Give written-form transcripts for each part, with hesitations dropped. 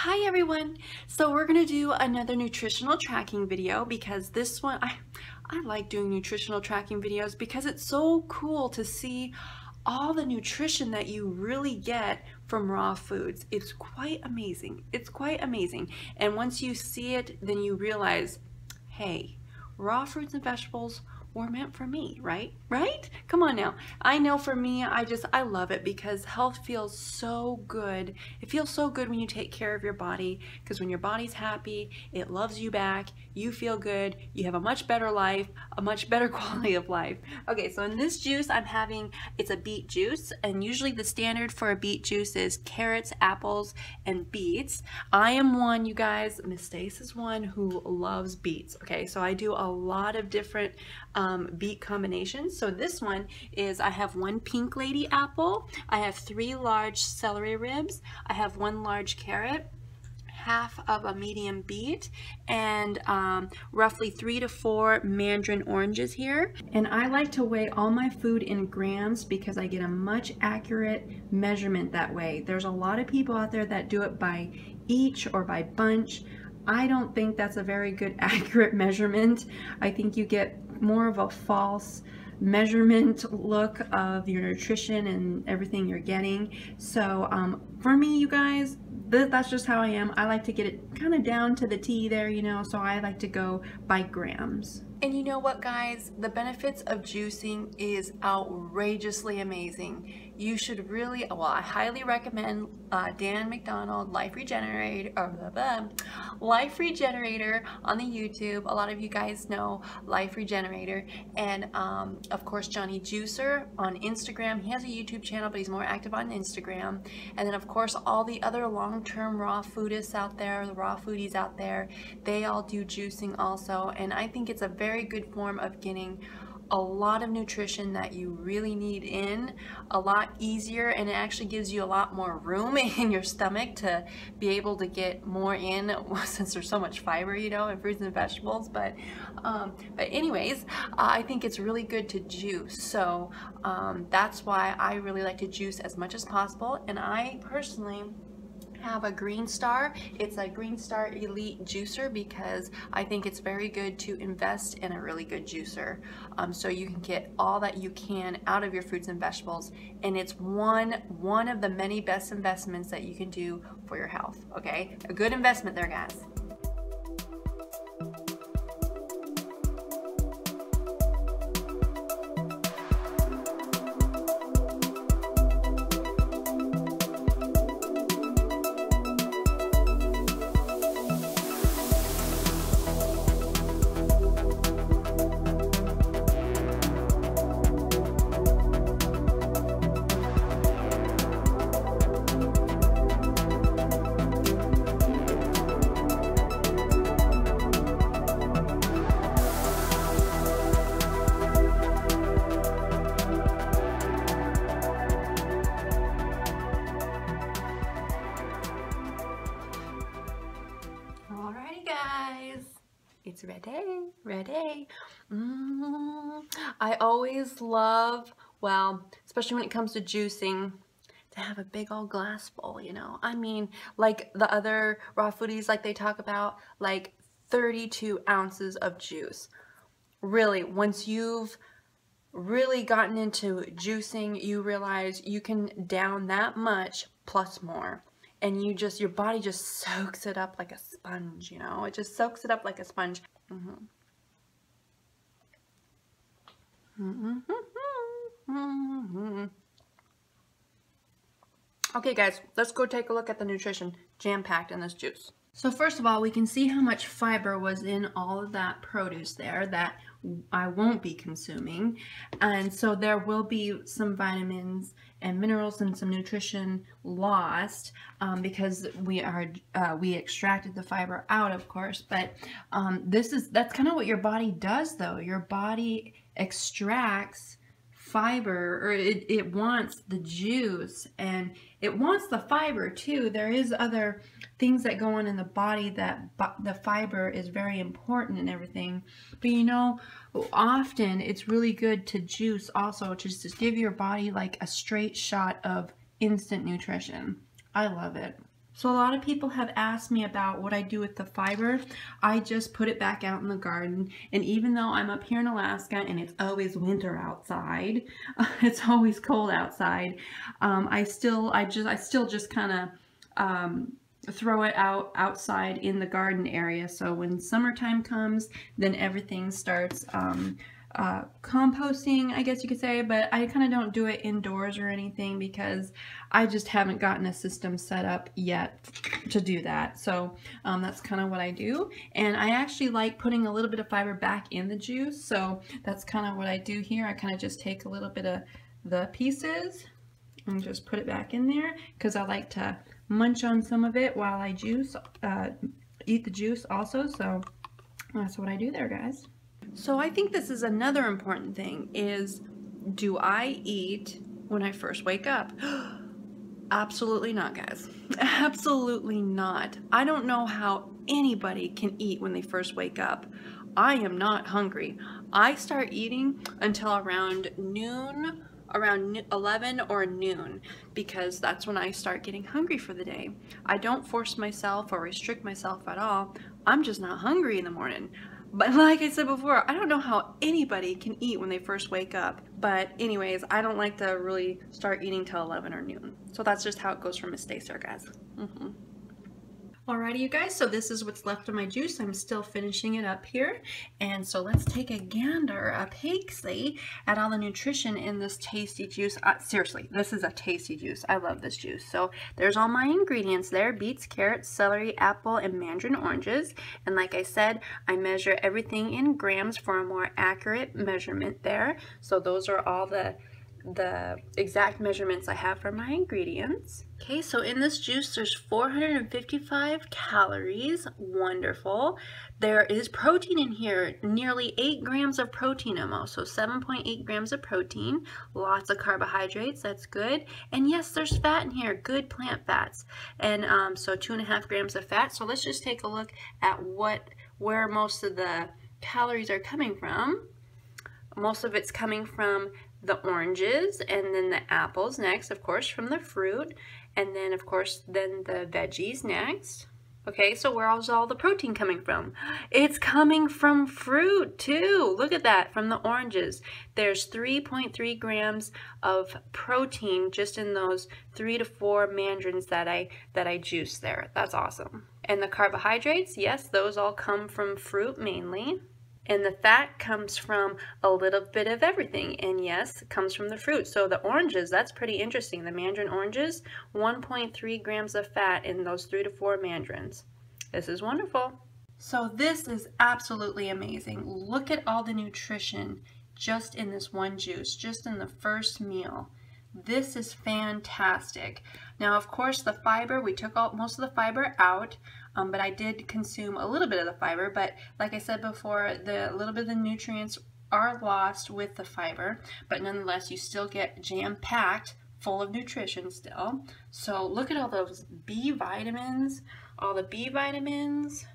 Hi everyone! So we're going to do another nutritional tracking video because this one, I like doing nutritional tracking videos because it's so cool to see all the nutrition that you really get from raw foods. It's quite amazing. It's quite amazing. And once you see it, then you realize, hey, raw fruits and vegetables were meant for me, right? Right? Come on now. I know for me, I love it because health feels so good. It feels so good when you take care of your body, because when your body's happy, it loves you back, you feel good, you have a much better life, a much better quality of life. Okay, so in this juice I'm having, it's a beet juice, and usually the standard for a beet juice is carrots, apples, and beets. I am one, you guys, Miss Stace is one who loves beets. Okay, so I do a lot of different beet combinations. So this one is, I have one pink lady apple, I have 3 large celery ribs, I have 1 large carrot, half of a medium beet, and roughly 3 to 4 mandarin oranges here. And I like to weigh all my food in grams because I get a much accurate measurement that way. There's a lot of people out there that do it by each or by bunch. I don't think that's a very good accurate measurement. I think you get more of a false measurement look of your nutrition and everything you're getting. So for me, you guys, that's just how I am. I like to get it kind of down to the T there, you know, so I like to go by grams. And you know what, guys? The benefits of juicing is outrageously amazing. You should really, well, I highly recommend Dan McDonald Liferegenerator on the YouTube. A lot of you guys know Liferegenerator, and of course Jonny Juicer on Instagram. He has a YouTube channel, but he's more active on Instagram. And then of course all the other long-term raw foodists out there, the raw foodies out there, they all do juicing also, and I think it's a very good form of getting a lot of nutrition that you really need in a lot easier, and it actually gives you a lot more room in your stomach to be able to get more in, since there's so much fiber, you know, in fruits and vegetables. But anyways, I think it's really good to juice. So that's why I really like to juice as much as possible. And I personally have a Green Star. It's a Green Star Elite juicer because I think it's very good to invest in a really good juicer, so you can get all that you can out of your fruits and vegetables, and it's one of the many best investments that you can do for your health. Okay, a good investment there, guys. It's ready. I always love, well, especially when it comes to juicing, to have a big old glass full, you know. I mean, like the other raw foodies, like they talk about like 32 ounces of juice. Really, once you've really gotten into juicing, you realize you can down that much plus more. And you just, your body just soaks it up like a sponge, you know? It just soaks it up like a sponge. Okay guys, let's go take a look at the nutrition jam-packed in this juice. So first of all, we can see how much fiber was in all of that produce there that I won't be consuming. And so there will be some vitamins and minerals and some nutrition lost because we extracted the fiber out, of course. But that's kind of what your body does, though. Your body extracts fiber, or it wants the juice, and it wants the fiber too. There is other things that go on in the body that the fiber is very important and everything. But you know, often it's really good to juice also, just to give your body like a straight shot of instant nutrition. I love it. So a lot of people have asked me about what I do with the fiber. I just put it back out in the garden, and even though I'm up here in Alaska and it's always winter outside, it's always cold outside, I still just kind of throw it outside in the garden area. So when summertime comes, then everything starts composting, I guess you could say, but I kind of don't do it indoors or anything because I just haven't gotten a system set up yet to do that. So that's kind of what I do, and I actually like putting a little bit of fiber back in the juice, so that's kind of what I do here. I kind of just take a little bit of the pieces and just put it back in there because I like to munch on some of it while I eat the juice also. So that's what I do there, guys. So I think this is another important thing is, do I eat when I first wake up? Absolutely not, guys. Absolutely not. I don't know how anybody can eat when they first wake up. I am not hungry. I start eating until around noon, around 11 or noon, because that's when I start getting hungry for the day. I don't force myself or restrict myself at all. I'm just not hungry in the morning. But like I said before, I don't know how anybody can eat when they first wake up. But anyways, I don't like to really start eating till 11 or noon. So that's just how it goes for Miss Staci, guys. Alrighty, you guys, so this is what's left of my juice. I'm still finishing it up here. And so let's take a gander, a peek-see at all the nutrition in this tasty juice. Seriously, this is a tasty juice. I love this juice. So there's all my ingredients there: beets, carrots, celery, apple, and mandarin oranges. And like I said, I measure everything in grams for a more accurate measurement there. So those are all the exact measurements I have for my ingredients. Okay, so in this juice there's 455 calories. Wonderful. There is protein in here, nearly 8 grams of protein almost, so 7.8 grams of protein. Lots of carbohydrates, that's good. And yes, there's fat in here, good plant fats. And so 2.5 grams of fat. So let's just take a look at where most of the calories are coming from. Most of it's coming from the oranges, and then the apples next, of course, from the fruit, and then of course then the veggies next. Okay, so where's all the protein coming from? It's coming from fruit too. Look at that, from the oranges. There's 3.3 grams of protein just in those 3 to 4 mandarins that I juiced there. That's awesome. And the carbohydrates, yes, those all come from fruit mainly. And the fat comes from a little bit of everything, and yes, it comes from the fruit. So the oranges, that's pretty interesting. The mandarin oranges, 1.3 grams of fat in those 3 to 4 mandarins. This is wonderful. So this is absolutely amazing. Look at all the nutrition just in this one juice, just in the first meal. This is fantastic. Now, of course, the fiber, we took most of the fiber out, but I did consume a little bit of the fiber. But like I said before, a little bit of the nutrients are lost with the fiber, but nonetheless, you still get jam-packed full of nutrition still. So look at all those B vitamins, all the B vitamins,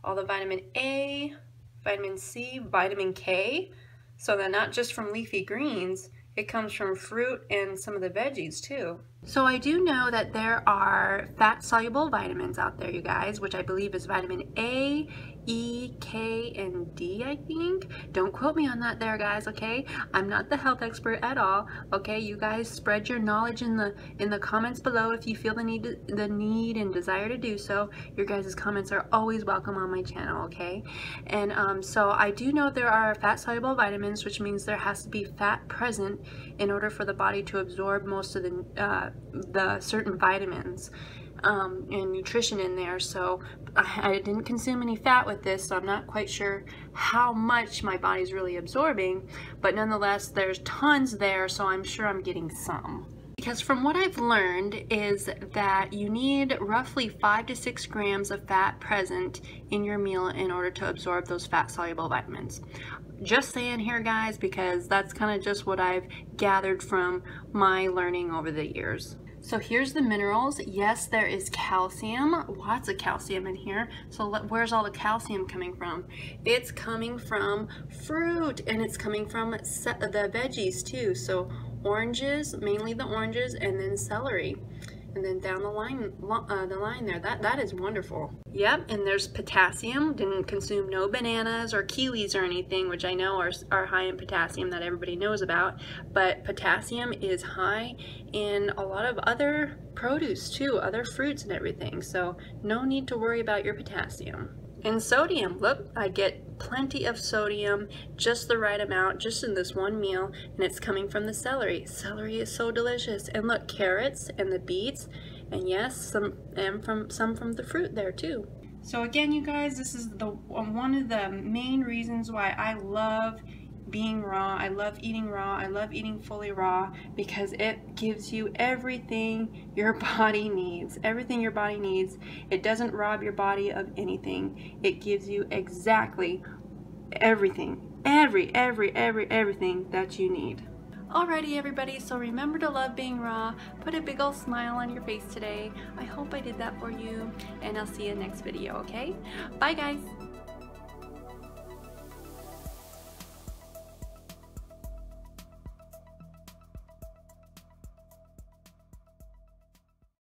all the vitamin A, vitamin C, vitamin K. So they're not just from leafy greens. It comes from fruit and some of the veggies too. So I do know that there are fat-soluble vitamins out there, you guys, which I believe is vitamin A, E, K, and D, I think. Don't quote me on that there, guys, okay? I'm not the health expert at all, okay? You guys spread your knowledge in the comments below if you feel the need and desire to do so. Your guys' comments are always welcome on my channel, okay? And so I do know there are fat-soluble vitamins, which means there has to be fat present in order for the body to absorb most of the certain vitamins and nutrition in there. So I didn't consume any fat with this, so I'm not quite sure how much my body's really absorbing, but nonetheless there's tons there, so I'm sure I'm getting some. Because from what I've learned is that you need roughly 5 to 6 grams of fat present in your meal in order to absorb those fat-soluble vitamins. Just saying here, guys, because that's kind of just what I've gathered from my learning over the years. So here's the minerals. Yes, there is calcium, lots of calcium in here. So where's all the calcium coming from? It's coming from fruit, and it's coming from the veggies too. So oranges, mainly the oranges, and then celery. and then down the line there. That is wonderful. Yep, and there's potassium. Didn't consume no bananas or kiwis or anything, which I know are high in potassium that everybody knows about. But potassium is high in a lot of other produce too, other fruits and everything. So no need to worry about your potassium. And sodium, look, I get plenty of sodium, just the right amount, just in this one meal, and it's coming from the celery. Celery is so delicious. And look, carrots and the beets, and yes, some from the fruit there too. So again, you guys, this is one of the main reasons why I love being raw. I love eating raw. I love eating fully raw because it gives you everything your body needs. Everything your body needs. It doesn't rob your body of anything. It gives you exactly everything. Everything that you need. Alrighty everybody, so remember to love being raw. Put a big old smile on your face today. I hope I did that for you, and I'll see you next video, okay? Bye guys!